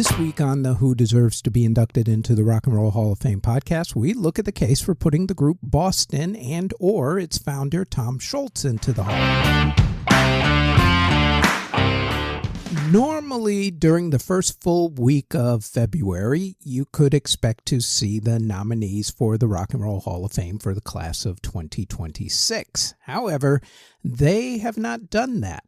This week on the Who Deserves to be Inducted into the Rock and Roll Hall of Fame podcast, we look at the case for putting the group Boston and or its founder Tom Scholz into the Hall. Normally, during the first full week of February, you could expect to see the nominees for the Rock and Roll Hall of Fame for the class of 2026. However, they have not done that.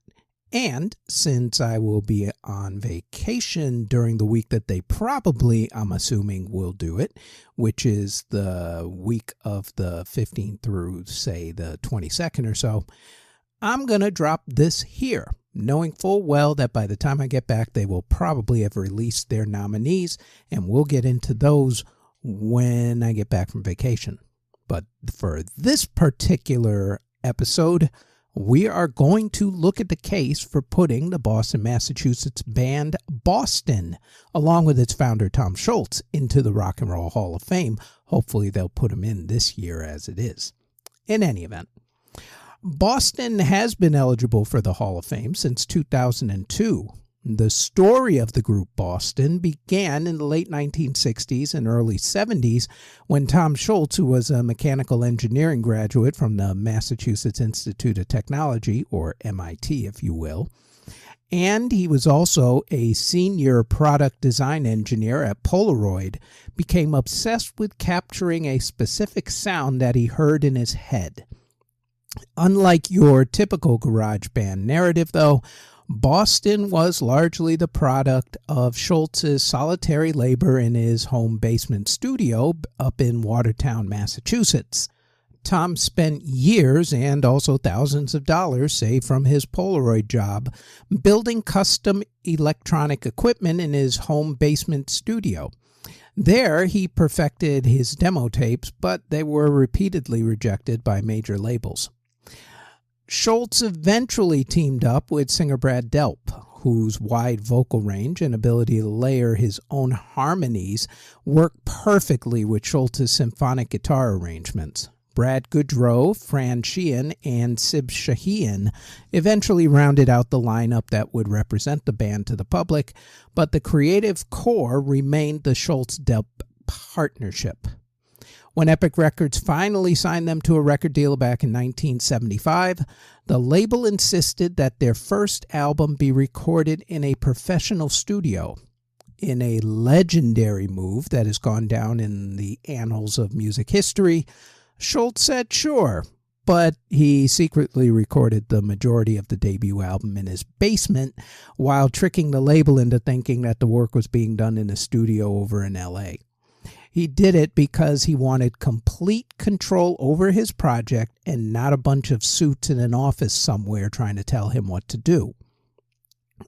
And since I will be on vacation during the week that they probably, I'm assuming, will do it, which is the week of the 15th through, say, the 22nd or so, I'm going to drop this here, knowing full well that by the time I get back, they will probably have released their nominees, and we'll get into those when I get back from vacation. But for this particular episode, we are going to look at the case for putting the Boston, Massachusetts band Boston, along with its founder Tom Scholz, into the Rock and Roll Hall of Fame. Hopefully they'll put him in this year as it is. In any event, Boston has been eligible for the Hall of Fame since 2002. The story of the group Boston began in the late 1960s and early 70s when Tom Scholz, who was a mechanical engineering graduate from the Massachusetts Institute of Technology, or MIT if you will, and he was also a senior product design engineer at Polaroid, became obsessed with capturing a specific sound that he heard in his head. Unlike your typical garage band narrative, though, Boston was largely the product of Scholz's solitary labor in his home basement studio up in Watertown, Massachusetts. Tom spent years and also thousands of dollars saved from his Polaroid job building custom electronic equipment in his home basement studio. There, he perfected his demo tapes, but they were repeatedly rejected by major labels. Scholz eventually teamed up with singer Brad Delp, whose wide vocal range and ability to layer his own harmonies worked perfectly with Scholz's symphonic guitar arrangements. Brad Goodrow, Fran Sheehan, and Sib Shahian eventually rounded out the lineup that would represent the band to the public, but the creative core remained the Scholz-Delp partnership. When Epic Records finally signed them to a record deal back in 1975, the label insisted that their first album be recorded in a professional studio. In a legendary move that has gone down in the annals of music history, Scholz said sure, but he secretly recorded the majority of the debut album in his basement while tricking the label into thinking that the work was being done in a studio over in L.A. He did it because he wanted complete control over his project and not a bunch of suits in an office somewhere trying to tell him what to do.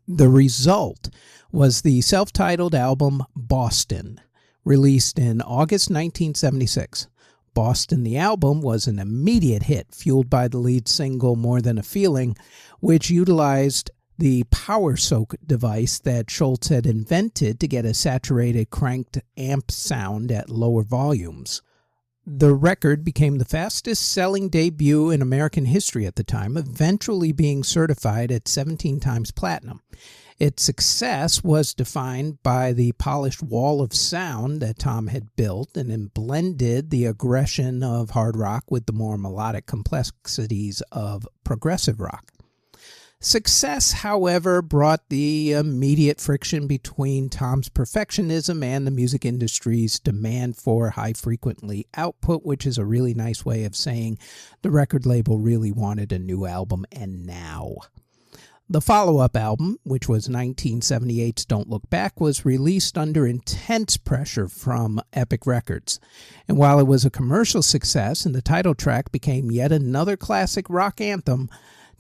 The result was the self-titled album Boston, released in August 1976. Boston, the album, was an immediate hit, fueled by the lead single More Than a Feeling, which utilized the power soak device that Scholz had invented to get a saturated cranked amp sound at lower volumes. The record became the fastest-selling debut in American history at the time, eventually being certified at 17 times platinum. Its success was defined by the polished wall of sound that Tom had built and then blended the aggression of hard rock with the more melodic complexities of progressive rock. Success, however, brought the immediate friction between Tom's perfectionism and the music industry's demand for high-frequently output, which is a really nice way of saying the record label really wanted a new album, and now. The follow-up album, which was 1978's Don't Look Back, was released under intense pressure from Epic Records. And while it was a commercial success and the title track became yet another classic rock anthem,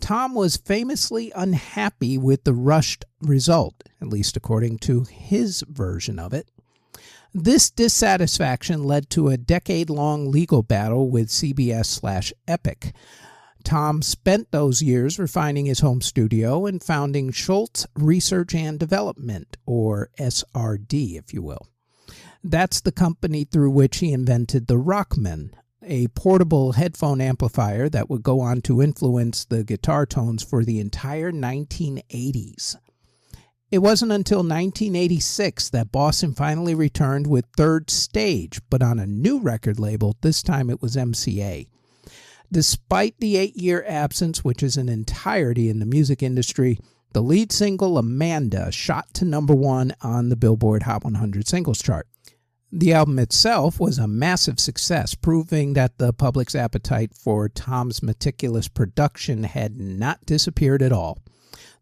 Tom was famously unhappy with the rushed result, at least according to his version of it. This dissatisfaction led to a decade-long legal battle with CBS/Epic. Tom spent those years refining his home studio and founding Scholz Research and Development, or SRD, if you will. That's the company through which he invented the Rockman, a portable headphone amplifier that would go on to influence the guitar tones for the entire 1980s. It wasn't until 1986 that Boston finally returned with Third Stage, but on a new record label. This time it was MCA. Despite the 8-year absence, which is an entirety in the music industry, the lead single, Amanda, shot to number 1 on the Billboard Hot 100 singles chart. The album itself was a massive success, proving that the public's appetite for Tom's meticulous production had not disappeared at all.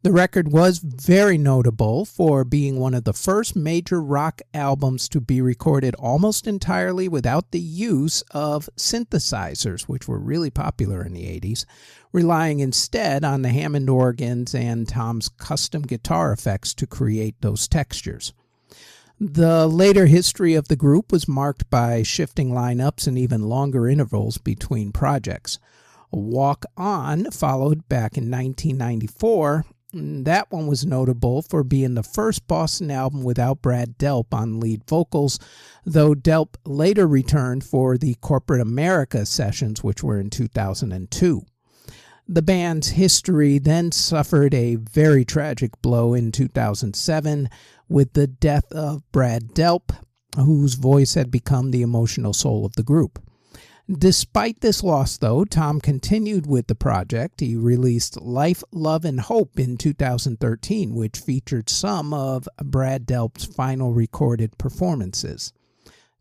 The record was very notable for being one of the first major rock albums to be recorded almost entirely without the use of synthesizers, which were really popular in the 80s, relying instead on the Hammond organs and Tom's custom guitar effects to create those textures. The later history of the group was marked by shifting lineups and even longer intervals between projects. Walk On followed back in 1994. That one was notable for being the first Boston album without Brad Delp on lead vocals, though Delp later returned for the Corporate America sessions, which were in 2002. The band's history then suffered a very tragic blow in 2007 with the death of Brad Delp, whose voice had become the emotional soul of the group. Despite this loss, though, Tom continued with the project. He released Life, Love, and Hope in 2013, which featured some of Brad Delp's final recorded performances.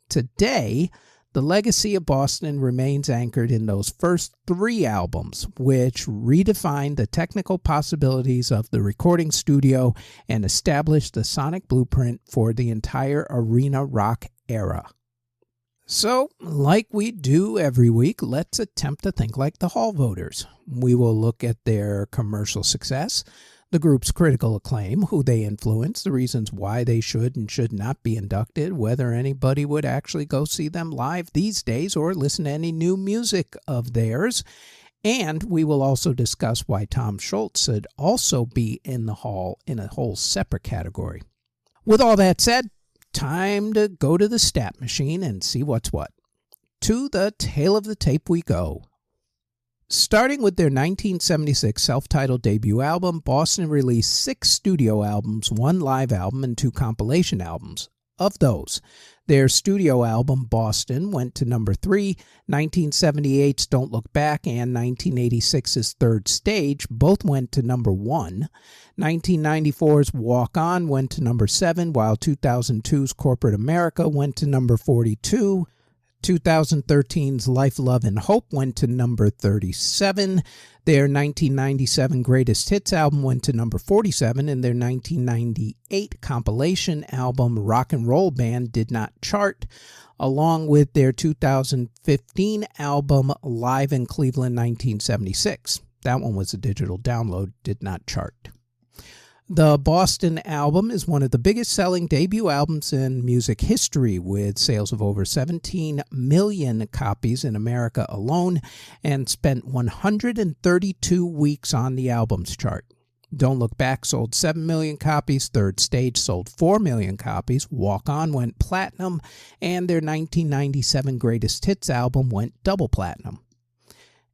Today, the legacy of Boston remains anchored in those first 3 albums, which redefined the technical possibilities of the recording studio and established the sonic blueprint for the entire arena rock era. So, like we do every week, let's attempt to think like the Hall voters. We will look at their commercial success, the group's critical acclaim, who they influenced, the reasons why they should and should not be inducted, whether anybody would actually go see them live these days or listen to any new music of theirs, and we will also discuss why Tom Scholz should also be in the Hall in a whole separate category. With all that said, time to go to the stat machine and see what's what. To the tail of the tape we go. Starting with their 1976 self-titled debut album, Boston released 6 studio albums, 1 live album, and 2 compilation albums. Of those, their studio album, Boston, went to number 3, 1978's Don't Look Back and 1986's Third Stage both went to number 1. 1994's Walk On went to number 7, while 2002's Corporate America went to number 42. 2013's Life, Love, and Hope went to number 37. Their 1997 Greatest Hits album went to number 47, and their 1998 compilation album Rock and Roll Band did not chart, along with their 2015 album Live in Cleveland 1976. That one was a digital download, did not chart. The Boston album is one of the biggest selling debut albums in music history, with sales of over 17 million copies in America alone, and spent 132 weeks on the albums chart. Don't Look Back sold 7 million copies, Third Stage sold 4 million copies, Walk On went platinum, and their 1997 Greatest Hits album went double platinum.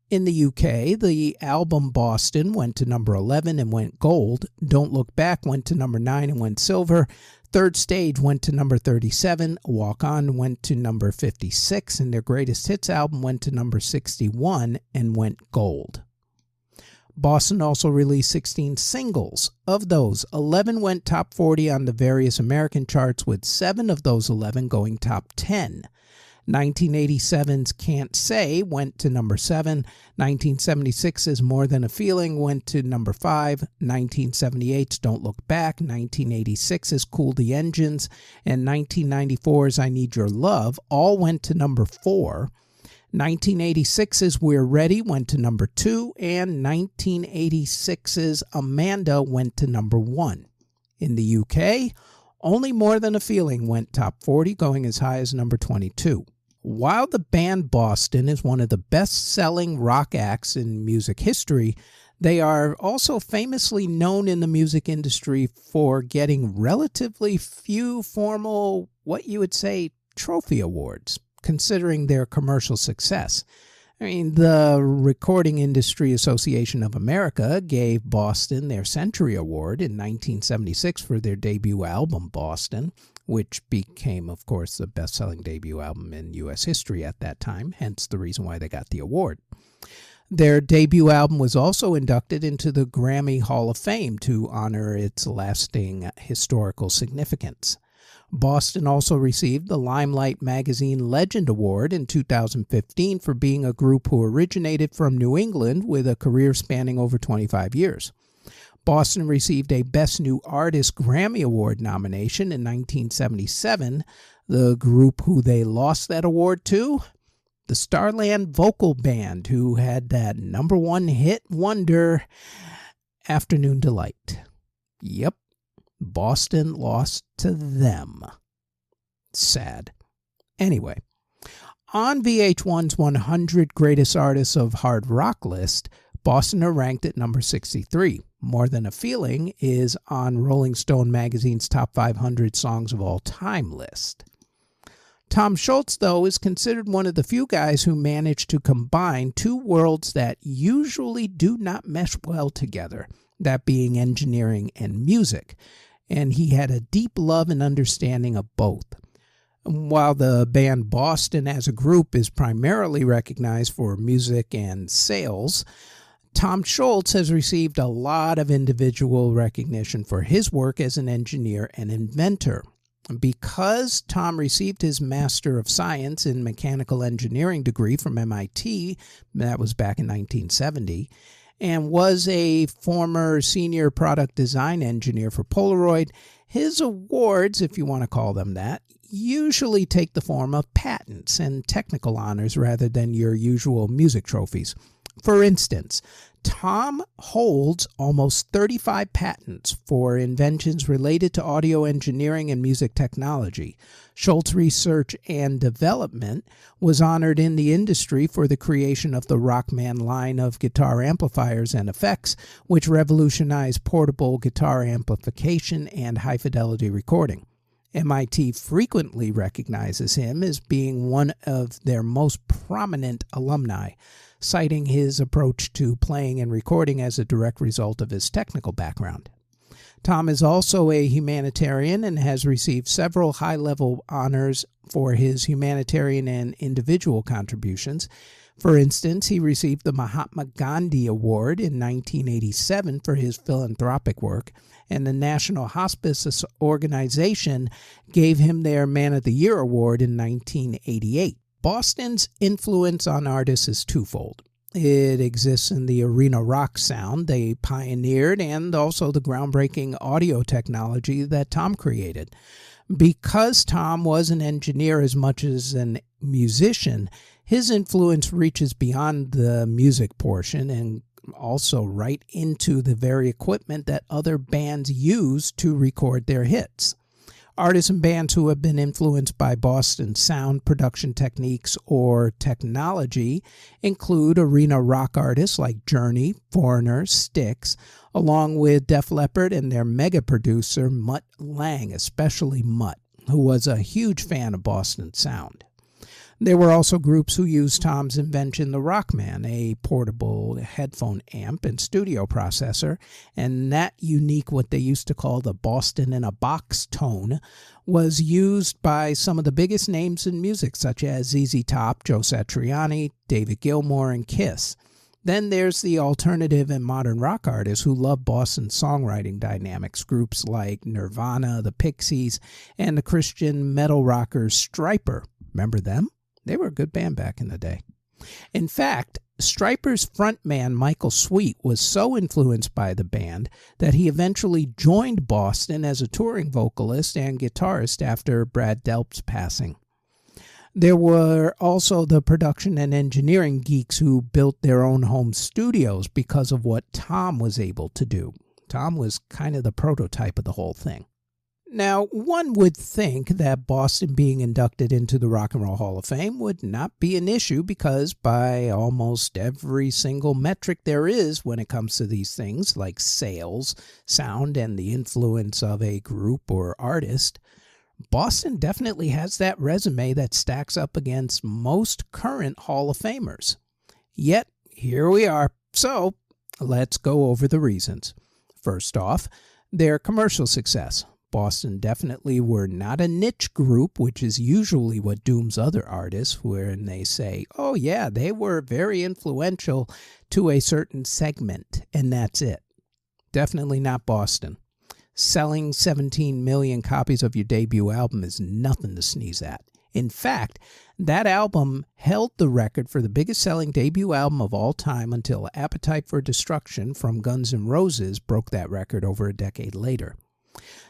In the UK, the album Boston went to number 11 and went gold. Don't Look Back went to number 9 and went silver. Third Stage went to number 37. Walk On went to number 56. And their Greatest Hits album went to number 61 and went gold. Boston also released 16 singles. Of those, 11 went top 40 on the various American charts, with 7 of those 11 going top 10. 1987's Can't Say went to number 7. 1976's More Than a Feeling went to number 5. 1978's Don't Look Back. 1986's Cool the Engines. And 1994's I Need Your Love all went to number 4. 1986's We're Ready went to number 2. And 1986's Amanda went to number 1. In the UK, only More Than a Feeling went top 40, going as high as number 22. While the band Boston is one of the best-selling rock acts in music history, they are also famously known in the music industry for getting relatively few formal, what you would say, trophy awards, considering their commercial success. I mean, the Recording Industry Association of America gave Boston their Century Award in 1976 for their debut album, Boston, which became, of course, the best-selling debut album in U.S. history at that time, hence the reason why they got the award. Their debut album was also inducted into the Grammy Hall of Fame to honor its lasting historical significance. Boston also received the Limelight Magazine Legend Award in 2015 for being a group who originated from New England with a career spanning over 25 years. Boston received a Best New Artist Grammy Award nomination in 1977. The group who they lost that award to? The Starland Vocal Band, who had that #1 hit wonder, Afternoon Delight. Yep, Boston lost to them. Sad. Anyway, on VH1's 100 Greatest Artists of Hard Rock list, Boston are ranked at number 63. More Than a Feeling is on Rolling Stone magazine's Top 500 Songs of All Time list. Tom Scholz, though, is considered one of the few guys who managed to combine two worlds that usually do not mesh well together, that being engineering and music, and he had a deep love and understanding of both. While the band Boston as a group is primarily recognized for music and sales, Tom Scholz has received a lot of individual recognition for his work as an engineer and inventor. Because Tom received his Master of Science in Mechanical Engineering degree from MIT, that was back in 1970, and was a former senior product design engineer for Polaroid, his awards, if you want to call them that, usually take the form of patents and technical honors rather than your usual music trophies. For instance, Tom holds almost 35 patents for inventions related to audio engineering and music technology. Scholz Research and Development was honored in the industry for the creation of the Rockman line of guitar amplifiers and effects, which revolutionized portable guitar amplification and high-fidelity recording. MIT frequently recognizes him as being one of their most prominent alumni, citing his approach to playing and recording as a direct result of his technical background. Tom is also a humanitarian and has received several high-level honors for his humanitarian and individual contributions. For instance, he received the Mahatma Gandhi Award in 1987 for his philanthropic work, and the National Hospice Organization gave him their Man of the Year Award in 1988. Boston's influence on artists is twofold. It exists in the arena rock sound they pioneered and also the groundbreaking audio technology that Tom created. Because Tom was an engineer as much as a musician, his influence reaches beyond the music portion and also right into the very equipment that other bands use to record their hits. Artists and bands who have been influenced by Boston's sound production techniques or technology include arena rock artists like Journey, Foreigner, Styx, along with Def Leppard and their mega producer Mutt Lange, especially Mutt, who was a huge fan of Boston's sound. There were also groups who used Tom's invention, the Rockman, a portable headphone amp and studio processor, and that unique, what they used to call the Boston in a box tone, was used by some of the biggest names in music, such as ZZ Top, Joe Satriani, David Gilmour, and Kiss. Then there's the alternative and modern rock artists who love Boston's songwriting dynamics, groups like Nirvana, the Pixies, and the Christian metal rockers Stryper. Remember them? They were a good band back in the day. In fact, Stryper's frontman Michael Sweet was so influenced by the band that he eventually joined Boston as a touring vocalist and guitarist after Brad Delp's passing. There were also the production and engineering geeks who built their own home studios because of what Tom was able to do. Tom was kind of the prototype of the whole thing. Now, one would think that Boston being inducted into the Rock and Roll Hall of Fame would not be an issue because by almost every single metric there is when it comes to these things, like sales, sound, and the influence of a group or artist, Boston definitely has that resume that stacks up against most current Hall of Famers. Yet, here we are. So, let's go over the reasons. First off, their commercial success. Boston definitely were not a niche group, which is usually what dooms other artists when they say, oh yeah, they were very influential to a certain segment, and that's it. Definitely not Boston. Selling 17 million copies of your debut album is nothing to sneeze at. In fact, that album held the record for the biggest selling debut album of all time until Appetite for Destruction from Guns N' Roses broke that record over a decade later.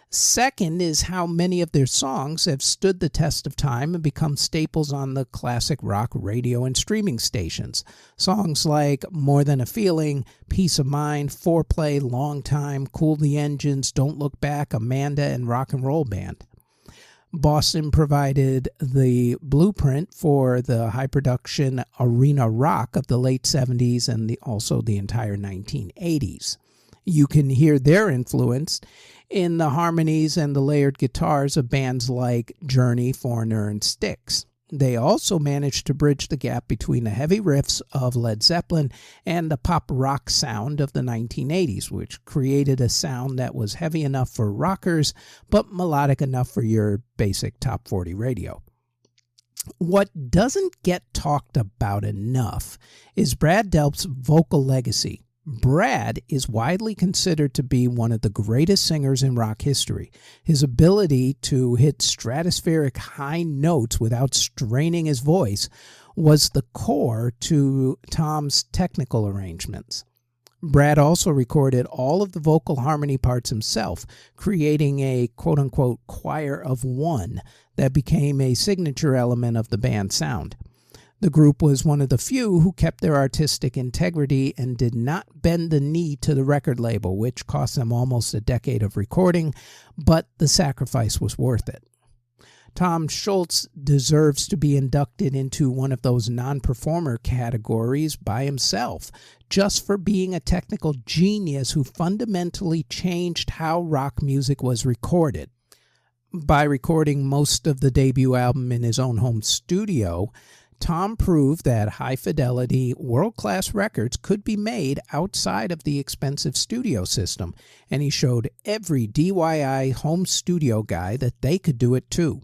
Second is how many of their songs have stood the test of time and become staples on the classic rock radio and streaming stations. Songs like More Than a Feeling, Peace of Mind, Foreplay, Long Time, Cool the Engines, Don't Look Back, Amanda, and Rock and Roll Band. Boston provided the blueprint for the high-production arena rock of the late 70s and also the entire 1980s. You can hear their influence in the harmonies and the layered guitars of bands like Journey, Foreigner, and Styx. They also managed to bridge the gap between the heavy riffs of Led Zeppelin and the pop rock sound of the 1980s, which created a sound that was heavy enough for rockers, but melodic enough for your basic top 40 radio. What doesn't get talked about enough is Brad Delp's vocal legacy. Brad is widely considered to be one of the greatest singers in rock history. His ability to hit stratospheric high notes without straining his voice was the core to Tom's technical arrangements. Brad also recorded all of the vocal harmony parts himself, creating a quote-unquote choir of one that became a signature element of the band's sound. The group was one of the few who kept their artistic integrity and did not bend the knee to the record label, which cost them almost a decade of recording, but the sacrifice was worth it. Tom Scholz deserves to be inducted into one of those non-performer categories by himself, just for being a technical genius who fundamentally changed how rock music was recorded. By recording most of the debut album in his own home studio, Tom proved that high-fidelity, world-class records could be made outside of the expensive studio system, and he showed every DIY home studio guy that they could do it too.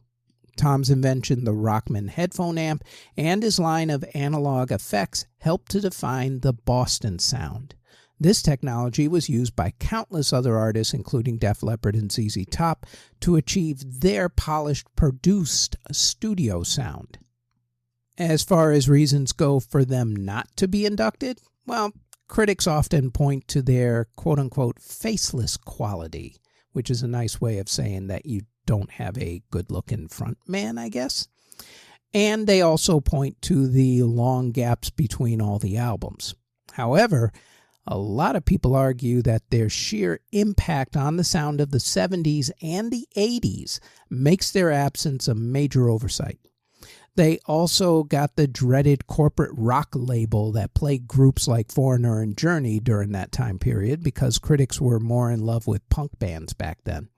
Tom's invention, the Rockman headphone amp, and his line of analog effects helped to define the Boston sound. This technology was used by countless other artists, including Def Leppard and ZZ Top, to achieve their polished, produced studio sound. As far as reasons go for them not to be inducted, well, critics often point to their quote-unquote faceless quality, which is a nice way of saying that you don't have a good-looking front man, I guess. And they also point to the long gaps between all the albums. However, a lot of people argue that their sheer impact on the sound of the 70s and the 80s makes their absence a major oversight. They also got the dreaded corporate rock label that plagued groups like Foreigner and Journey during that time period because critics were more in love with punk bands back then.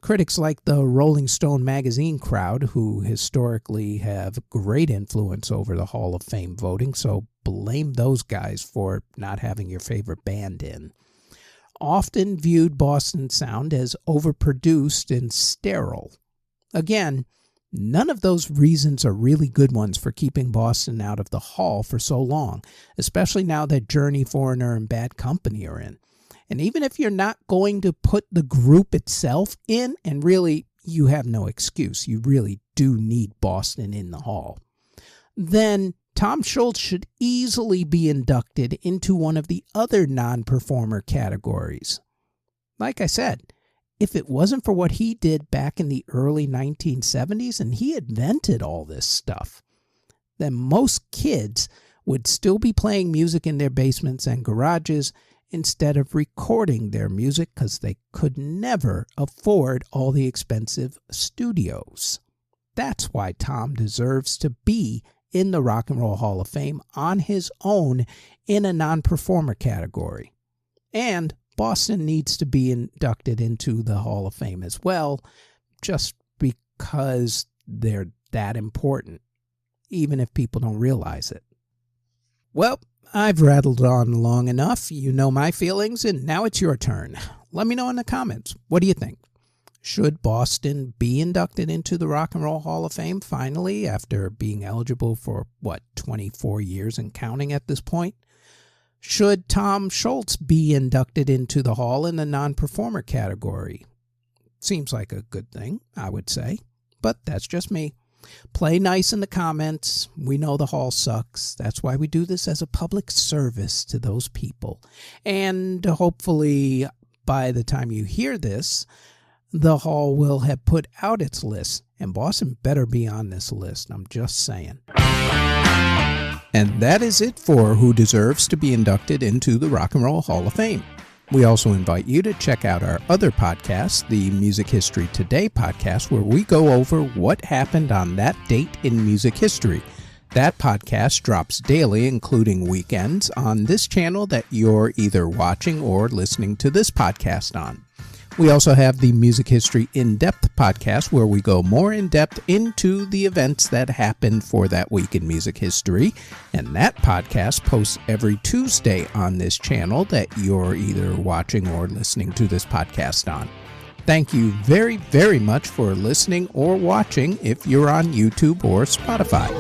Critics like the Rolling Stone magazine crowd, who historically have great influence over the Hall of Fame voting, so blame those guys for not having your favorite band in, often viewed Boston sound as overproduced and sterile. Again, none of those reasons are really good ones for keeping Boston out of the Hall for so long, especially now that Journey, Foreigner, and Bad Company are in. And even if you're not going to put the group itself in, and really you have no excuse, you really do need Boston in the Hall, then Tom Scholz should easily be inducted into one of the other non-performer categories. Like I said, if it wasn't for what he did back in the early 1970s, and he invented all this stuff, then most kids would still be playing music in their basements and garages instead of recording their music because they could never afford all the expensive studios. That's why Tom deserves to be in the Rock and Roll Hall of Fame on his own in a non-performer category. And Boston needs to be inducted into the Hall of Fame as well, just because they're that important, even if people don't realize it. Well, I've rattled on long enough. You know my feelings, and now it's your turn. Let me know in the comments. What do you think? Should Boston be inducted into the Rock and Roll Hall of Fame finally after being eligible for, 24 years and counting at this point? Should Tom Schultz be inducted into the Hall in the non-performer category? Seems like a good thing, I would say, but that's just me. Play nice in the comments. We know the Hall sucks. That's why we do this as a public service to those people. And hopefully, by the time you hear this, the Hall will have put out its list, and Boston better be on this list. I'm just saying. And that is it for who deserves to be inducted into the Rock and Roll Hall of Fame. We also invite you to check out our other podcast, the Music History Today podcast, where we go over what happened on that date in music history. That podcast drops daily, including weekends, on this channel that you're either watching or listening to this podcast on. We also have the Music History In-Depth podcast, where we go more in-depth into the events that happened for that week in music history. And that podcast posts every Tuesday on this channel that you're either watching or listening to this podcast on. Thank you very, very much for listening or watching if you're on YouTube or Spotify.